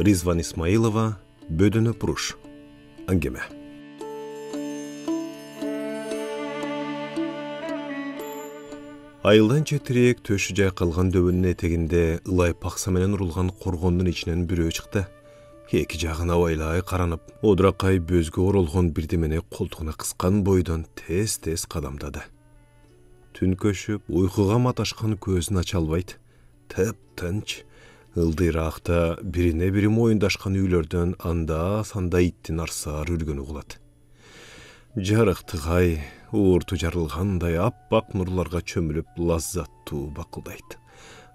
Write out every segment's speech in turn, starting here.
Ризван Исмаилова, Бөдіні Пұруш. Әңгеме. Айылдан жетірек төші жай қалған дөбінің етегінде ылай пақсаменен ұрылған қорғондың ішінен бүрі шықты. Екі жағына ойлай қаранып, одырақай бөзге орылған бірдемене қолтығына қысқан бойдан тез-тез қадамдады. Түн көшіп, ұйқыға маташқан көзін аша албайды. Тып-тынч, ылдырақта біріне-бірі мойындашқан үйлерден анда-санда иттен арсар үргені құлады. Жарықтығай, уырты жарылғандай аппақ нұрларға чөміліп лаззатту бақылдайды.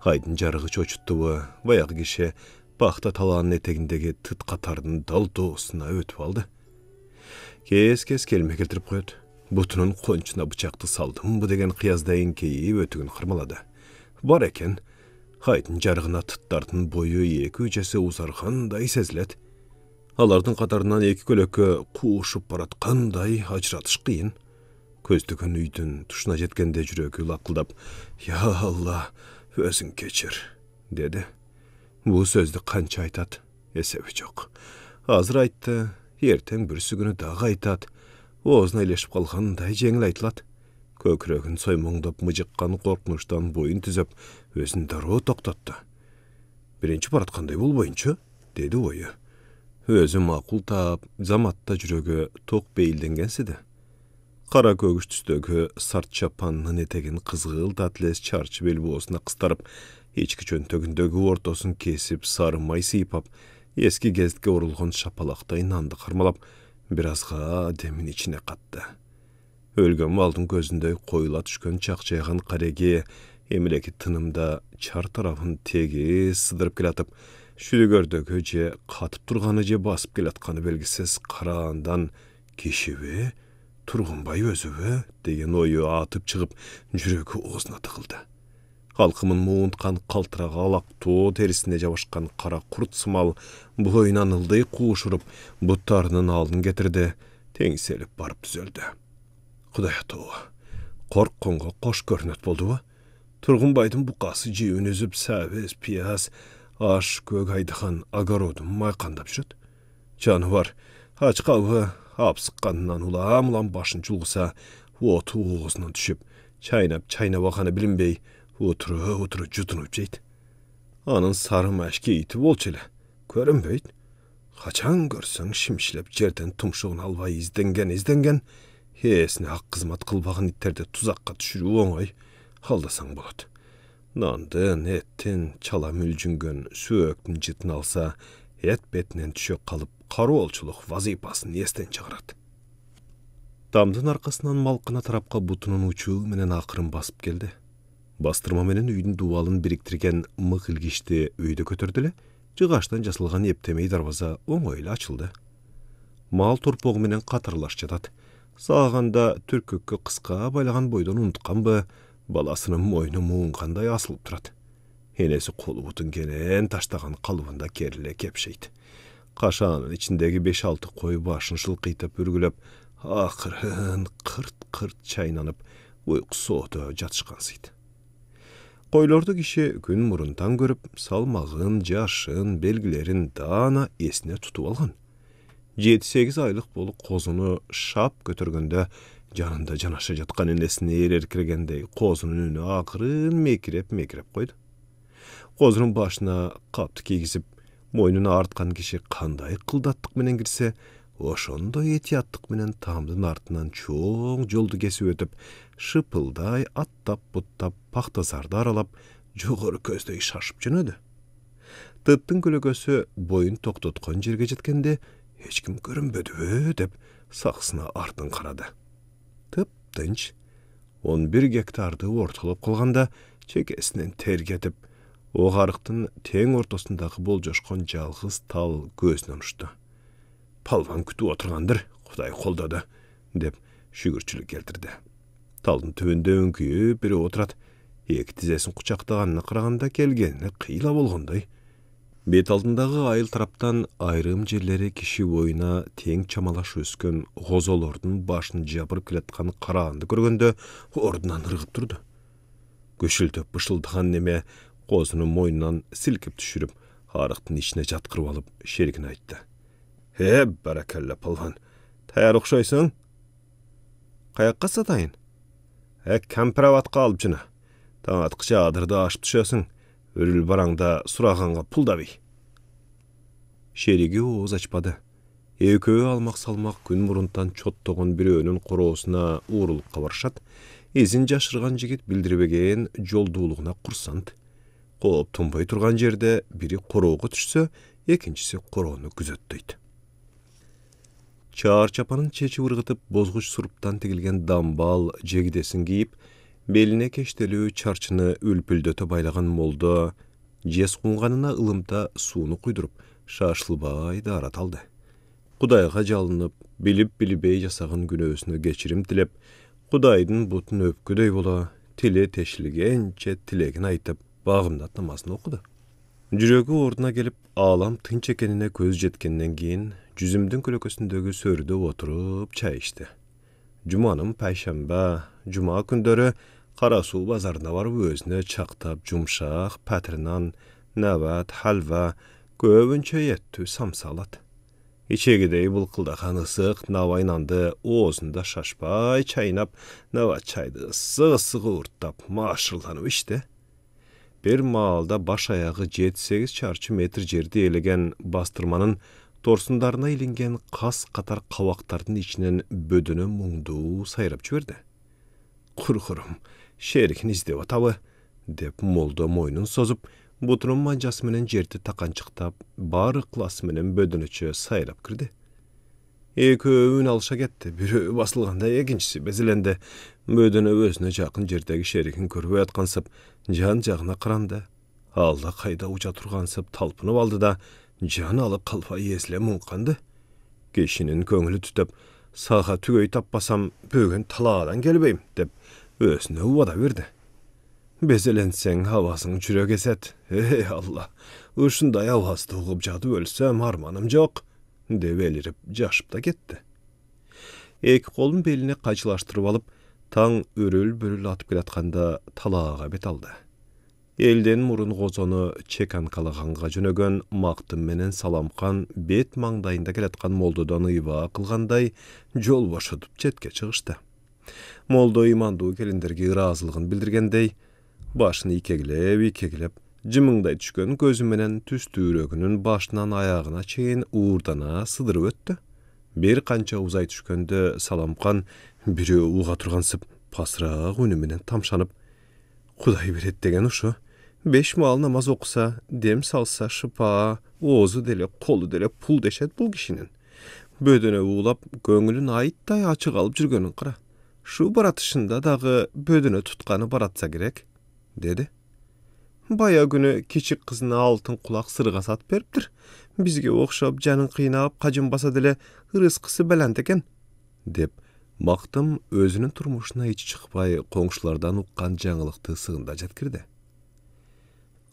Айдың жарығы чочыттуы, баяғы кеше бақта таланын етегіндегі тұт қатардың дал доғысына өтіп алды. Кес-кес келме келтіріп қойды. Бұтының қончына бычақты салдым бұ деген қияздайын кейі өтігін қырмалады. Бар екен, айдың жарығына тұттардың бойы екі үжесі ұзарғандай сезіледі. Алардың қатарынан екі көлөкі қуышып баратқандай ажыратыш қиын. Көздігін үйдің тұшына жеткенде жүрегі лақылдап, «Я Алла, өзің кечір», деді. Бұл сөзді қанша айтады, есебі жоқ. Азыр айтты, ертең бүрсі күні дағы айтады. Оғызына елешіп қалғандай жеңіл айтылады. Көкірегін соймоңдап мұжыққан қорқыныштан бойын түзіп, өзін дару тоқтатты. «Бірінші баратқандай бұл бойынша?» деді ойы. Өзі мақұл тап, заматта жүрегі тоқ бейілденгенседі. Қара көгіш түстегі сарт шапанның етеген қызғыл татлес чарчы бел болысына қыстарып, ечкі чөнтөгіндегі ортосын кесіп, сарымай сыйпап, ескі кездікке орылған шапалақтай нанды қармалап, біразға демін ішіне қатты. Өлген малдың көзінде қойыла түшкен чақчайған қареге, емілекі тынымда чар тарafын теге сыдырып келатып, шүрегердегі же қатып тұрғаны же басып келатқаны белгісіз қарағандан кешеве, Тұрғынбай өзі деген ойы атып шығып, жүрегі оғызына тығылды. Қалқымын мұғынтқан қалтыраға алақты терісіне жабашқан қара құрт сымал бойынан ылдай қуышырып, бұттарының алдын кетірді, теңселіп барып түзелді. Құдай атуы, қорққонға қош көрінет болды ба? Тұрғынбайдың бұқасы жеуін өзіп, сәвес, пияз, аш көк айдыған агародын майқандап жүреді. Жаны бар, ач қауы, апсыққанынан улам-улам башын жұлғыса, оты оғызынан түшіп, чайнап ақаны білінбей, отыры жұтынып жейді. Анын сары мәшке иті болчелі, көрінбейді. Қачан көрсің шимшілеп жерден тұмшығын албай изденген, есіне ақ қызмат қылбаған иттерді тұзаққа түшіру оңай, алдасаң болады. Нандын, еттен, чала мүлжінген сүйектің жытын алса, ет бетінен түшек қалып, қару олчылық вазипасын естен шығарады. Дамдың арқасынан малқына тарапқа бұтының ұчуы менен ақырын басып келді. Бастырма менен үйдің дуалын біріктірген мұқ ilгішті өйді көтерділі, жығаштан жасылған ептемей дарваза оңойлы açılды. Мал торпоғы менен қатарлаш жатады. Сағанда түркөкке қысқа байлаған бойдан ұнтқан бі, баласының мойны мұңғандай асылып тұрады. Енесі қолы бұтын кенен таштаған қалуында керіле кепшейді. Қашанын içindегі 5-6 қой башын шылқитып үргіліп, ақырын қырт-қырт чайнанып, ұйқы соғды жатышқансыйды. Қойларды кеше күн мұрынтан көріп, салмағын, жашын, белгілерін дана есіне тұтып алған. 7-8 айлық болып қозыны шап көтіргенде, жанында жанаша жатқан енесіне ереркіргендей қозының үні ақырын мекіреп қойды. Қозының башына қапты кегізіп, мойнына артқан кеше қандай қылдаттық менен кірсе, ошондой етияттық менен тамдың артынан чоң жолды кесіп өтіп, шыпылдай аттап-бұттап пақтазарды аралап, жоғыры көздей шашып жөнөді. Тыттың көлөгөсі бойын тоқтотқан жерге жеткенде, ешкім көрінбеді деп сақсына артын қарады. Тып-тынч, 11 гектарды ортылып қылғанда, чекесінен тер кетіп, оғарықтың тең ортасындағы бол жошқан жалғыз тал көзінен ұшты. Палван күтіп отырғандыр, Құдай қолдады, деп шүгірчілік келтірді. Талдың түбінде өңкүйі бірі отырады, екі тізесін құчақтағанына қарағанда келгеніне қиыла болғандай. Бет алдындағы айыл тараптан айрым жерлері кіші бойына тең чамалаш өскен ғозолордың башын жабырып келетқан қарағанды көргенде ордынан ырғып тұрды. Көшілтіп бышылдаған неме қозының мойнынан сілкіп түшіріп, Harıktın içine jatkırıp alıp şerikine aytdı. He barakalla palvan. Tayar okşaysın? Kayakka satayın? Kampravatqa alıp jına. Taň atqıça adırda aşıp düşösün. Örül baranda surağanğa pul da bey. Şerigi oğuz açpadı. Eköö almak salmak gün buruntan çottoğun bir önün korosuna uğrulup kavarşat. Ezin jaşırgan jigit bildiribegen jolduuluğuna kursant. Qop tumbay turgan jerde biri koroğu düşse, ekinçisi koronu güzöttöydü. Çağır çapanın çeçi vırgıtıp bozguç suruptan tigilgen dambal jegidesin giyip, beline keştelü çarçını ülpüldöte baylagan molda, jes kunganına ılımda suunu kuydurup, şaşlыбay darat aldı. Kudayga jalınıp, bilip-bilibey jasagın günösünü geçirim tilep, Kudaydın butun öpküdöy bola, tili teşligençe tilegin aytıp, bağımdat namasını okudu. Jürögü orduna gelip, ağlam tınç ekenine köz jetkenden keyin, jüzümdün kölökösündögü sörüde oturup çay içti. Jumanın paýşembe, juma gündörü Karasuw bazarına barıp özüne çaktap jumşak, patrinan, näwat, halva, köbünçe ýetdi samsalat. İçegidey bulkıldakan ısık navaynandı oğuzunda şaşpay çaynap nava çaydı ısık uğurttap maşırlanıp işte. Bir maalda baş ayağı 7-8 çarçı metr jerde elegen bastırmanın torsundarına ilingen kas katar kavaktarın içinen bödünü muңdu sayrap çöverdi. Kurkurum, şerikin izdewa tabı, dep molda moynun sozup, butunun mancası menen jerti takançıktap, bar ıklas menen bödünüçü sayrap kirdi. Eköövün alışa getdi, biri basılganda ekinçisi bezilende, bödünü özüne jakyn jerdegi şerikin körüp atkansıp, jan jagına kırandı. Alda kayda uca turgansıp talpınıp aldı da, jan alıp kalfa yesle munkandı. Keşinin köngülü tütüp, sağa tügöy tappasam, bögün talağadan gelbeyim, dep, özüne uvada verdi. Bezelensen havasın çürek eset. Ey Allah, uşunday havası tuğup jadı ölsem harmanım jok, dep elirip jaşıp da getdi. Eki kolun belini kaçılaştırıp alıp, taң örül-börül atıp gelatkanda talağa bet aldı. Elden murun gozonu çekan kalaganга jönögön maktım menen salamkan bet maňdaýynda geletkan moldodan ýyba kılganday jol boşutup jetke çygyşdy. Moldo imandu gelinderge razılygyn bildirgendey, başyny ikeglep, jymyňdaý düşkön gözü menen tüstüýreginiň başynan ayagına çeýin uğurdana sydyryp ötdi. Bir kança uzay düşkönde salamkan biri uğa turgansyp pasraaq önü menen tamşanyp, Kuday beret degen uşu, 5 mal namaz okusa, dem salsa şıpa, oğuzu dele, kolu dele pul deşet bul kişinin. Bödöne uğulap, göңülün ayıtday açık alıp jürgönün qıra. Şu baratışında dağı bödöne tutkanı baratsa gerek, dedi. Baya günü kiçik kızına altın kulak sırıga sat beripdir. Bizge okşap, canın kıynap, kacın basa dele rızkısı belendeken, dep, maktım özünün turmuşuna hiç çıkpay koňşulardan uqqan jaňylykty sığında jatkirdi.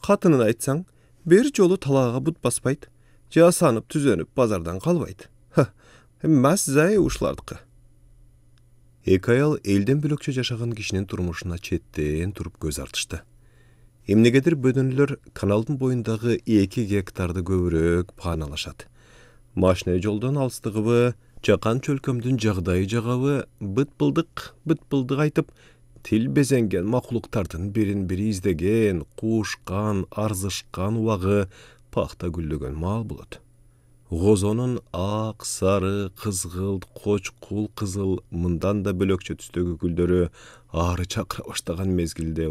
Katının aytsaň, bir jolu talağa but baspaýdy, jasanyp tüzenip bazardan kalbaýdy. Hemmäs zaý uşlardyky. Ekaýal elden bölekçe jaşagan kişinin turmuşuna çetten turup göz artışdy. Emnegedir bödünler kanalın boyundağı 2 hektarda göbürök panalaşat. Maşina joldan alstıgıbı, jakan çölkömdün jagdaýy jagaby bıt-bıldyk aytıp, til bezengen mahluklardan birin-biri izdegen, kuşkan, arzyşkan wagy paxta güllögen mal bulat. Gozonun ak, sarı, kızgıl, koçkul, kızıl, mından da bölökçe tüstögü güldörü ağrı çakra başlagan mezgilde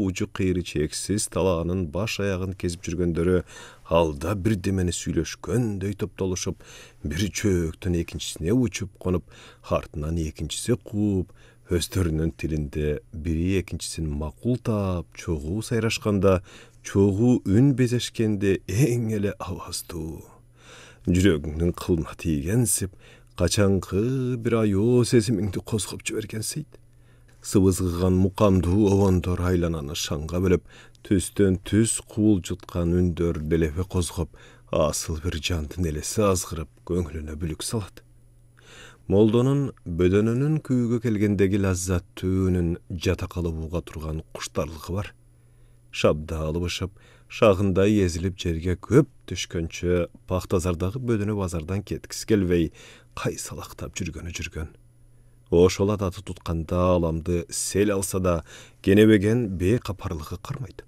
ucu kıyırı çeksiz talağının baş ayağın kezip jürgöndörü halda bir demeni süйлöşkönдөй topdoluşup, biri çöktün ekinçisine uçup konup, hartından ekinçisi kup, höstörünün tilinde biri ekinçisin makul tap, çoğu sayraşkanda, çoğu ün bezeşkende en ele avazdu. Jürögüňden kılma tiýgensip, kaçankı bir ayo sesimiňdi kozgup jübergensiýdi. Sıvızgıgan mukamdu ovondor aylanany şanga bölüp, tüstön tüs kuul jutkan ündör belefe kozgup, asıl bir jandyn elesi azgırıp göňlüne bülük salat. Moldonun bödönünün küýüge kelgendegi lazzat tüýünün jatakaly buga turgan kuştarlygy bar. Şabda alışıp, şağında ezilip jerge köp düşkönçe paxtazardağı bödünü bazardan ketkisi gelvey, qaysalaqtab жүрgön. O şola datı tutkanda alamdı sel alsa da genebegen be kaparlığı qırmaydı.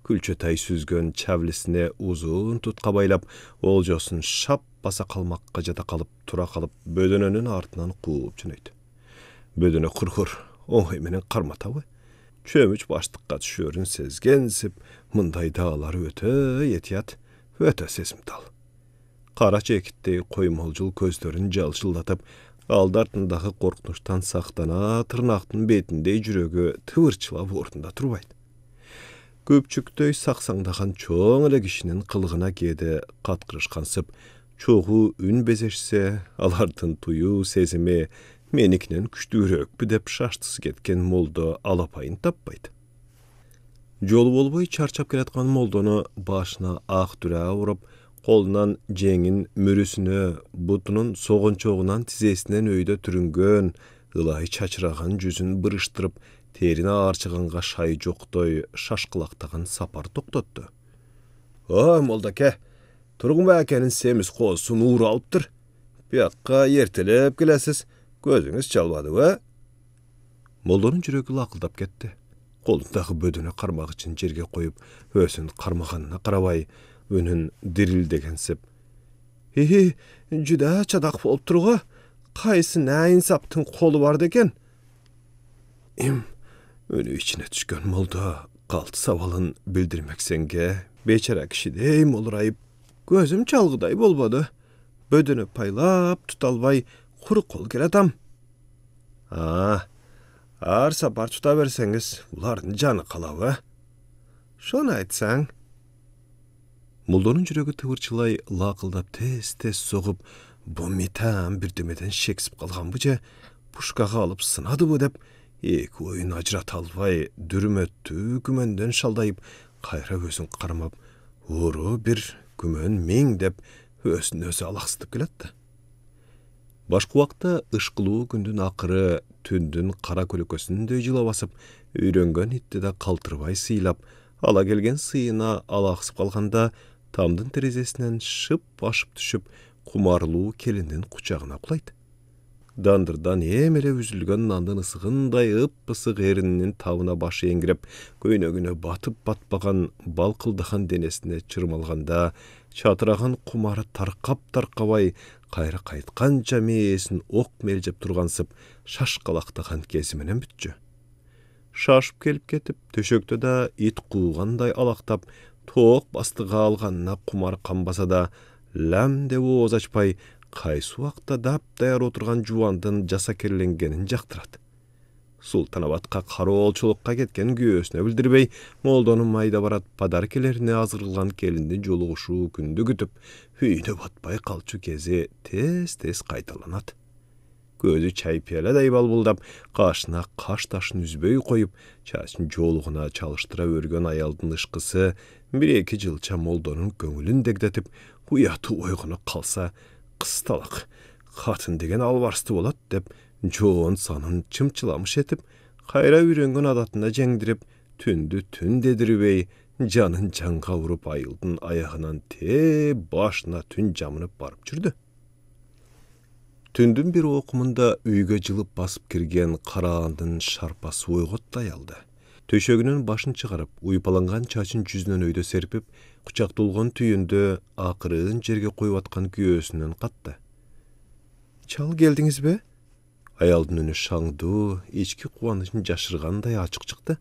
Külçötay süzgön çavlisine uzun tutkabaylap, olcosun şap basa kalmakka jata kalıp, tura kalıp, bödününün artından kuup jönöydü. Bödünü qırqır, oňay menen qarmatawı. Çömüç başlıkka düşörün sezgensip, mınday dağları öte yetiyat, öte sesmdal. Qara çekitde koymolcul közlerin jalşıldatıp, aldartındağı korknuştan saxtana tırnaqtın betinde jürögü tıvırçılap ortunda turbaydı. Köpçüktöy saksangdagan çoğun ele kişinin kılgına gede katkırışkansıp, çoğu ün bezeşse, alartın tuyu sezimi, meniknen küçtüğürökpü dep şaştısı ketken molda alapayın tapbaydı. Jol bolboy çarçap keletkan moldonu başına ağ düra urup, kolundan jengin mürüsünü, butunun soğunçoğunan tizesinden öyde türüngön, ılahi çaçıragan yüzün bırıştırıp, terine ağırçıganға şay joktoy şaşkılaqtagın sapar toktottu. "O moldake, turgun bäkenin semiz qosun uğru alıptır. Biyakka yertelep gelesiz, gözüňiz çalbady we?" Moldonun jüregi laqıldap ketdi. Kolundağı bödünü qarmaq için jerge koyup, ösün qarmağanına qarabay, önün dirildegensip, "Hihi, juda çadak bolup turga, qaysı näin saptın kolu bar deken?" Önü içine düşkön molda, qaltı savalın bildirmek senge, beçara kişideyim olurayıp, gözüm çalgıday bolbady. Bödünü paylap tutalbay, kuru kol geledam. Ar sapar tuta versengiz, uların canı kalağı. Şonu aytsaň. Moldonun jüregi tıvırçılay laqıldap tez soğup, bu mitam birdemeden şeksip kalgan bıca, puşkaga alıp sınadı bu dep, iki oyun ajrat alvay, dürüm öttü, kümenden şaldayıp, kayra gözün qarmap, uğru bir kümön meň dep, ösün özü alaqsıtıp geletdi. Başka wagtda ışkıluu gündün akırı, tündün kara kölökösünde jyla basıp, öýrengön hittede kaltırbay sıylap, ala gelgen sıyına alaqsıp kalganda, tamdın terezesinden şıp başıp düşüp, kumarluu kelinin kucağına kulaydı. Dandırdan emele üzülgön nandın ısıgınday ıp-ısık erininin tavına başı engirip, göynögüne batıp batpagan balkıldahan denesine çırmalganda, çatıragan kumarı tarkap-tarkabay, kayra kaytkanca meyesin ok meljep turgansıp, şaşkalaktagan kesimenen bütçü. Şaşıp kelip ketip, töşöktö da it kuğanday alaktap, toğuk bastıga alganna kumar kambasa da, lam de oğuz açpay, kaysu wagtda dap-dayar oturgan juvandyn jasa kerlengenin jaktyrat. Sultanabadka karolçulukka ketken göğüsüne bildirbey, moldonun mayda barat padarkelerine azırılgan kelindi joluguşu kündü kütüp, hüýüne batpay kalçu kezi tez kaytalanat. Gözü çay piyaladay balbuldap, kaşına kaş taşın üzböy koyup, çaşın joluguna çalıştıra örgön ayaldın ışkısı, bir-eki jylça moldonun köngülün degdetip, huyatı oygunu kalsa, kıstalak, katın degen alvarsty bolat dep, joğun sanın çımçılamış etip, kayra ürengen adatına jengdirip, tündü tün dediribey, canın canga vurup ayıldın ayağынан te başına tün jamınıp barıp jürdü. Tündün bir okumunda üyge jılıp basıp kirgen karaandın şarpası oýgot dayaldı. Töşögünün başын çıkarıp, uypalangan çaçın yüzünden öýde serpip, kucak dolgan tüyünde akırın jerge koyuvatkan göğsünden qattı. "Çal geldiňiz be?" Ayaldın önü şaňdy, içki kuwançyn jaşırganday açık çıktı.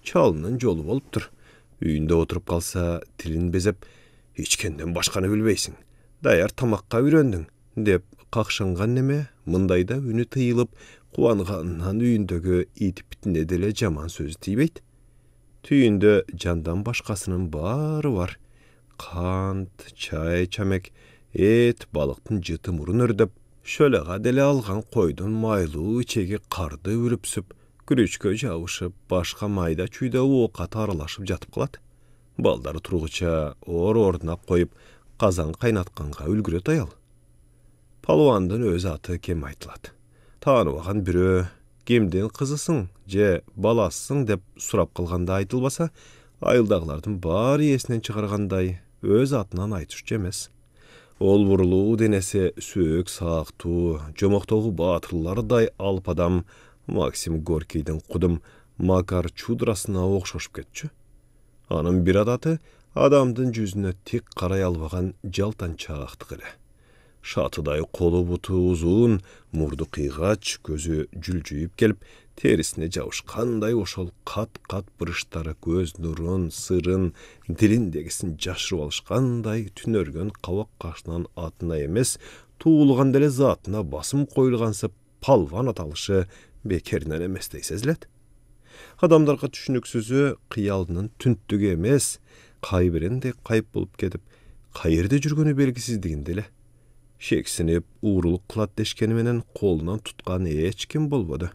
"Çalının jolu bolupdyr. Üýünde oturup kalsa tilin bezep, "Hiçkenden başkany bilbeysiň. Dayar tamakka üýrendiň" dep kakşangan neme, mındayda ünü tıyılıp, kuwangandan üýündögi itip bitine dele jaman sözü tiýbeyt. Tüýünde jandan başkasının bary bar. Kant, çay, çamek, et, balıktın jyty murun ördep, şölega dele algan koydun maýluu içegi kardy ürüpsüp, gürüçkö jabışıp, başka mayda çüýde okat aralaşıp jatyp kalat. Baldary turguça orduna koyup, kazan kaynatkanга ülgüre dayal. Palwandyn öz aty kem aytylat. Tanybagan biri, "Kimden kızısın, je balasyň" dep surap kılganda aytılbasa, Айылдагылардын баары эсинен чыгаргандай өз атынан айтышчу эмес. Ол бурулуу денесе сөөк саактуу, жомоктогу баатырлардай алып адам Максим Горкийдин кудум Макар Чудрасына окшошуп кетчү. Анын бир адаты адамдын жүзүнө тик карай албаган жалтанчаактык эле. Шатыдай колу буту узун, мурду кыйгач, көзү жүлжүйүп келип, терисине жабышкандай ошол кат-кат бырыштары көз нурун, сырын, дилиндегисин жашырып алышкандай түнөргөн кабак кашынан атына эмес, туулган деле затына басым коюлгансып, палван аталышы бекеринен эместей сезилет. Адамдарга түшүнүксүзү кыялдын түнттүгү эмес, кайбиринде кайып болуп кетип, кайерде жүргөнү белгисиздигинде эле. Шексинип, уурулук кылат дешкени менен колунан туткан эч ким болбоду.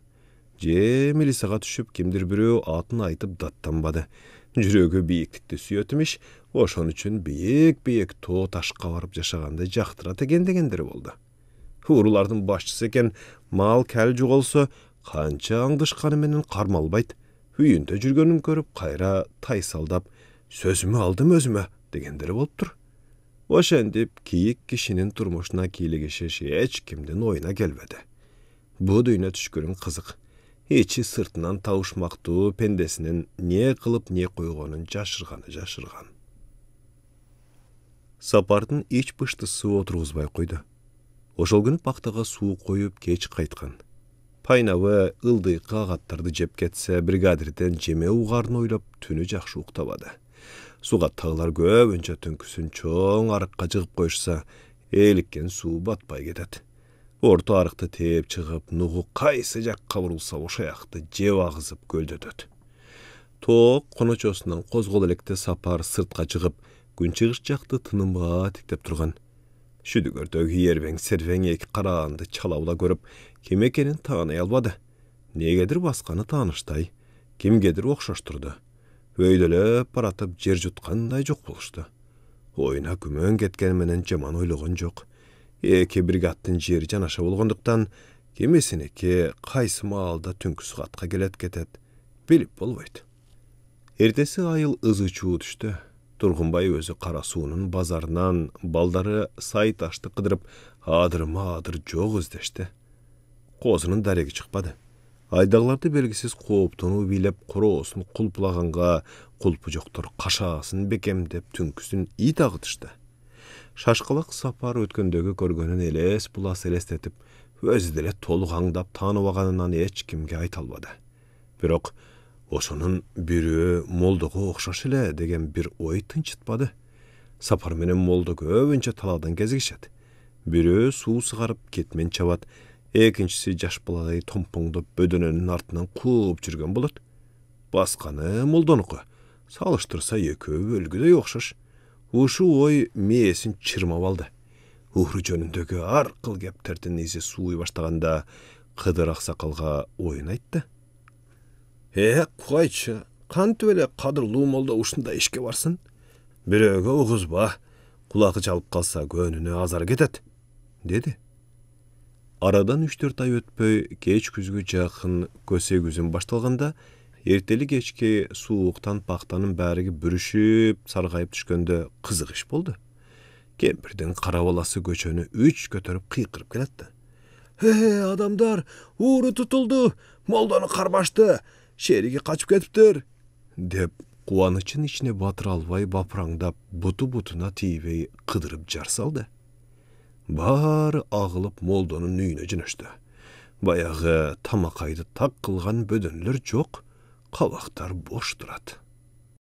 Же милисага түшүп кимдир бирөө атын айтып даттанбады. Жүрөгү бийиктикти сүйөт имиш, ошон үчүн бийик тоо ташка барып жашаганды жактырат экен дегендери болду. Уурулардын башчысы экен, мал кәл жоголсо, канча аңдышканы менен кармалбайт. Үйүндө жүргөнүн көрүп, кайра тайсалдап, сөзүмө алдым өзүмө дегендери болуптур. Ошентип кийик кишинин турмушуна кийлигишиш эч кимдин оюна келбеди. Бу дүйнө түшкөрүн кызык. Ичи сыртынан табышмактуу пендесинин не кылып не койгонун жашырган. Сапардын ич быштысы отургузбай койду. Ошол күнү пактага суу коюп кеч кайткан. Пайнабы ылдыйкы агаттарды жеп кетсе, бригадирден жеме угарын ойлоп түнү жакшы уктабады. Сугаттагылар көбүнчө түнкүсүн чоң арыкка жыгып коюшса, ээликкен суу батпай кетет. Орто арыкты тээп чыгып, нугу кайсы жакка бурулса ошоякты жеп агызып көлдөтөт. Тоок коночосунан козгол электе Сапар сыртка чыгып, күнчыгыш жакты тынымга тиктеп турган. Шүдүгөрдөгү ербең сервең эки караанды чалаула көрүп, ким экенин тааный албады. Негедир басканы тааныштай, кимгедир окшоштурду. Өйдөлөп баратып жер жуткандай жок болушту. Оюна күмөн кеткен менен жаман ойлогон жок. Эки бригадтын жери жанаша болгондуктан, кимисиники кайсы маалда түнкү саатка келет кетет, билип болбойт. Эртеси айыл ызы чуу түштү. Тургунбай өзү Кара суунун базарынан балдары сай ташты кыдырып, адырма-адыр жок издешти. Козунун дареги чыкпады. Айдагыларды белгисиз кооптонуу бийлеп, короосун кулпулаганга, кулпу жоктор кашаасын бекемдеп түнкүсүн ит агытышты. Шашкалак Сапар өткөндөгү көргөнүн элес булас элестетип, өзү деле толук аңдап тааныбаганынан эч кимге айта албады. Бирок ошонун бирөө молдого окшош эле деген бир ой тынчытпады. Сапар менен молдо көбүнчө талаадан кезигишет. Бирөө суу сыгарып кетмен чабат, экинчиси жаш баладай томпоңдоп бөдөнөнүн артынан кууп жүргөн болот. Басканы молдонуку. Салыштырса экөө өлгүдөй окшош. Ушу ой мээсин чырмап алды. Ууру жөнүндөгү ар кыл кептердин изи сууй баштаганда Кыдыр аксакалга оюн айтты. Койчу, кантип эле кадырлуу молдо ушундай ишке барсын? Бирөөгө угузба, кулагы чалып калса көнүнө азар кетет, деди. Арадан 3-4 ай өтпөй, кеч күзгү жакын көсе күзүн башталганда, эртели кечки сууктан пактанын бээриги бүрүшүп, саргайып түшкөндө кызык иш болду. Кемпирдин кара баласы көчөнү 3 көтөрүп кыйкырып келатты. Адамдар, ууру тутулду, молдону кармашты, шериги качып кетиптир, деп кубанычын ичине батыра албай бапыраңдап, буту-бутуна тийбей кыдырып жар салды. Баары агылып молдонун үйүнө жөнөштү. Баягы тамакайды так кылган бөдөнлөр жок, кабактар бош турат.